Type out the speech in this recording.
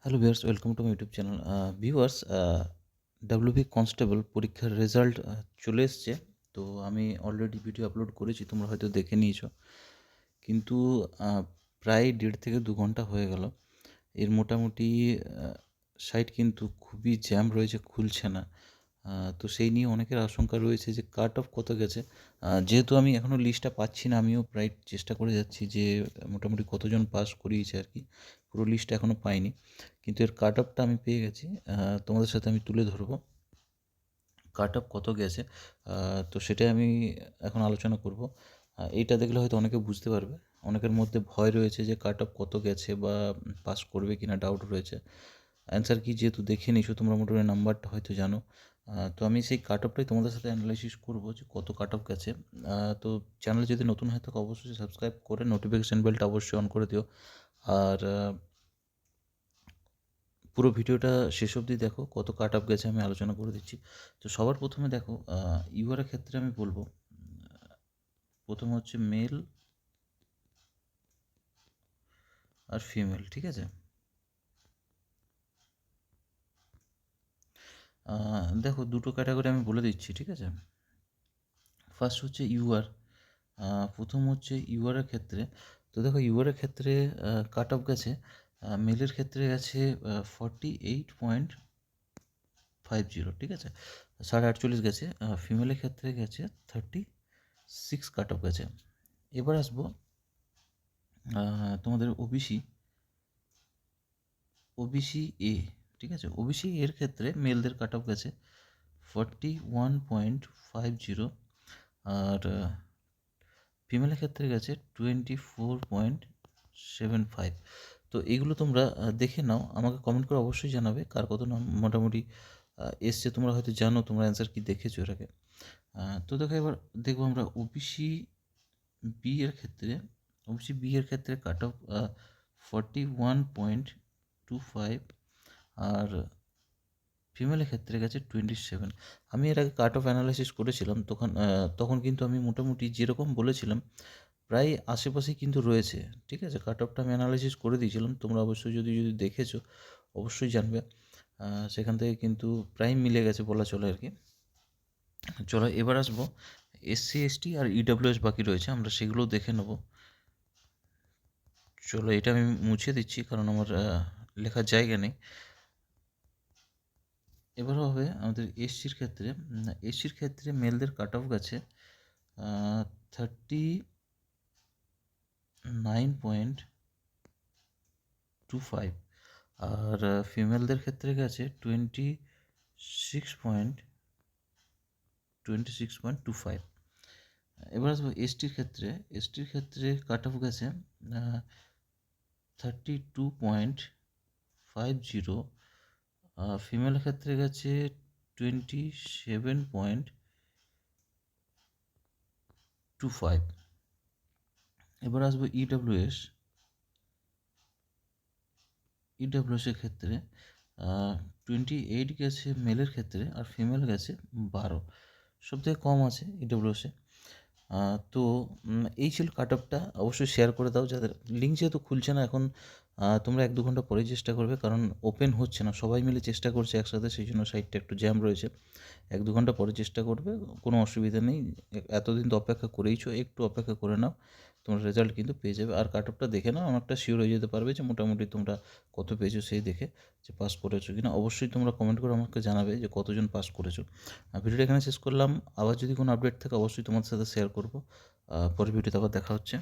Hello viewers, welcome to my YouTube channel. Viewers, WB constable পরীক্ষার result চলে এসছে। তো আমি অলরেডি ভিডিও আপলোড করেছি, তোমরা হয়তো দেখে নিয়েছো। কিন্তু প্রায় 1.5 থেকে 2 ঘন্টা হয়ে গেল। এর মোটামুটি সাইট কিন্তু খুবই জ্যাম রয়েছে, খুলছে না। তো সেই নিয়ে অনেকের আশঙ্কা রয়েছে যে কাট অফ কত গেছে। যেহেতু আমি এখনও লিস্টটা পাচ্ছি না, আমিও প্রায় চেষ্টা করে যাচ্ছি যে মোটামুটি কতজন পাস করিয়েছে আর কি। পুরো লিস্টটা এখনও পাইনি, কিন্তু এর কাট অফটা আমি পেয়ে গেছি। তোমাদের সাথে আমি তুলে ধরবো কাট অফ কত গেছে। তো সেটাই আমি এখন আলোচনা করব। এইটা দেখলে হয়তো অনেকে বুঝতে পারবে। অনেকের মধ্যে ভয় রয়েছে যে কাট অফ কত গেছে বা পাস করবে কি না, ডাউট রয়েছে। অ্যান্সার কি যেহেতু দেখে নিয়েছো তোমরা, মোটামুটি নাম্বারটা হয়তো জানো। তো আমি সেই কাট অফটাই তোমাদের সাথে অ্যানালাইসিস করবো যে কত কাট অফ গেছে। তো চ্যানেল যদি নতুন হয় থাকে অবশ্যই সাবস্ক্রাইব করে নোটিফিকেশান বেলটা অবশ্যই অন করে দিও। আর পুরো ভিডিওটা শেষ অবধি দেখো, কত কাট অফ গেছে আমি আলোচনা করে দিচ্ছি। তো সবার প্রথমে দেখো, ইউআরের ক্ষেত্রে আমি বলবো প্রথম হচ্ছে মেল আর ফিমেল, ঠিক আছে। দেখো, দুটো ক্যাটাগরি আমি বলে দিচ্ছি, ঠিক আছে। ফার্স্ট হচ্ছে ইউআর। প্রথম হচ্ছে ইউআরের ক্ষেত্রে। তো দেখো, ইউআরের ক্ষেত্রে কাট অফ গেছে, মেলের ক্ষেত্রে গেছে 48.50, ঠিক আছে, 48.5 গেছে। ফিমেলের ক্ষেত্রে গেছে 36 কাট অফ গেছে। এবার আসবো তোমাদের ওবিসি এ, ঠিক আছে। ওবিসি এর ক্ষেত্রে মেলদের কাট অফ গেছে 41.50, আর ফিমেলের ক্ষেত্রে গেছে 24.75। তো এইগুলো তোমরা দেখে নাও, আমাকে কমেন্ট করে অবশ্যই জানাবে কার কত নাম মোটামুটি এসছে। তোমরা হয়তো জানো, তোমরা অ্যান্সার কি দেখেছো এর আগে। তো দেখো, এবার দেখবো আমরা ওবিসি বি এর ক্ষেত্রে। ওবিসি বি এর ক্ষেত্রে কাট অফ 41.25, আর ফিমেলের ক্ষেত্রে গেছে 27। আমি এর আগে কাট অফ অ্যানালাইসিস করেছিলাম, তখন কিন্তু আমি মোটামুটি যেরকম বলেছিলাম প্রায় আশেপাশেই কিন্তু রয়েছে, ঠিক আছে। কাট অফটা আমি অ্যানালাইসিস করে দিয়েছিলাম, তোমরা অবশ্যই যদি দেখেছো অবশ্যই জানবে। সেখান থেকে কিন্তু প্রায় মিলে গেছে বলা চলে আর কি। চলো এবার আসবো এসসি এসটি আর ইডাব্লিউএস বাকি রয়েছে, আমরা সেগুলোও দেখে নেব। চলো, এটা আমি মুছে দিচ্ছি কারণ আমার লেখার জায়গা নেই। এবার হবে আমাদের এসসির ক্ষেত্রে। এসসির ক্ষেত্রে মেলদের কাট অফ গেছে 39.25, আর ফিমেলদের ক্ষেত্রে গেছে 26.25। এবার আসবো এসটির ক্ষেত্রে। এসটির ক্ষেত্রে কাট অফ গেছে 32.50, ফিমেলের ক্ষেত্রে গেছে 27.25। এবার আসবো ইডাব্লিউএস। ইডাব্লিউএসের ক্ষেত্রে 28 গেছে মেলের ক্ষেত্রে, আর ফিমেল গেছে 12, সবথেকে কম আছে ইডাব্লিউএসে। তো এই ছিল কাট অফটা। অবশ্যই শেয়ার করে দাও যাদের। লিঙ্ক যেহেতু খুলছে না এখন, তোমরা 1-2 ঘন্টা পরেই চেষ্টা করবে, কারণ ওপেন হচ্ছে না, সবাই মিলে চেষ্টা করছে একসাথে, সেই জন্য সাইটটা একটু জ্যাম রয়েছে। 1-2 ঘন্টা পরে চেষ্টা করবে, কোনো অসুবিধা নেই। এতদিন তো অপেক্ষা করেইছো, একটু অপেক্ষা করে নাও, তোমরা রেজাল্ট কিন্তু পেয়ে যাবে। আর কাট অফটা দেখে নাও, অনেকটা শিওর হয়ে যেতে পারবে যে মোটামুটি তোমরা কত পেয়েছো সেই দেখে, যে পাস করেছো কিনা। অবশ্যই তোমরা কমেন্ট করে আমাকে জানাবে যে কতজন পাস করেছো। ভিডিওটা এখানে শেষ করলাম। আবার যদি কোনো আপডেট থাকে অবশ্যই তোমাদের সাথে শেয়ার করবো। পরের ভিডিওতে আবার দেখা হচ্ছে।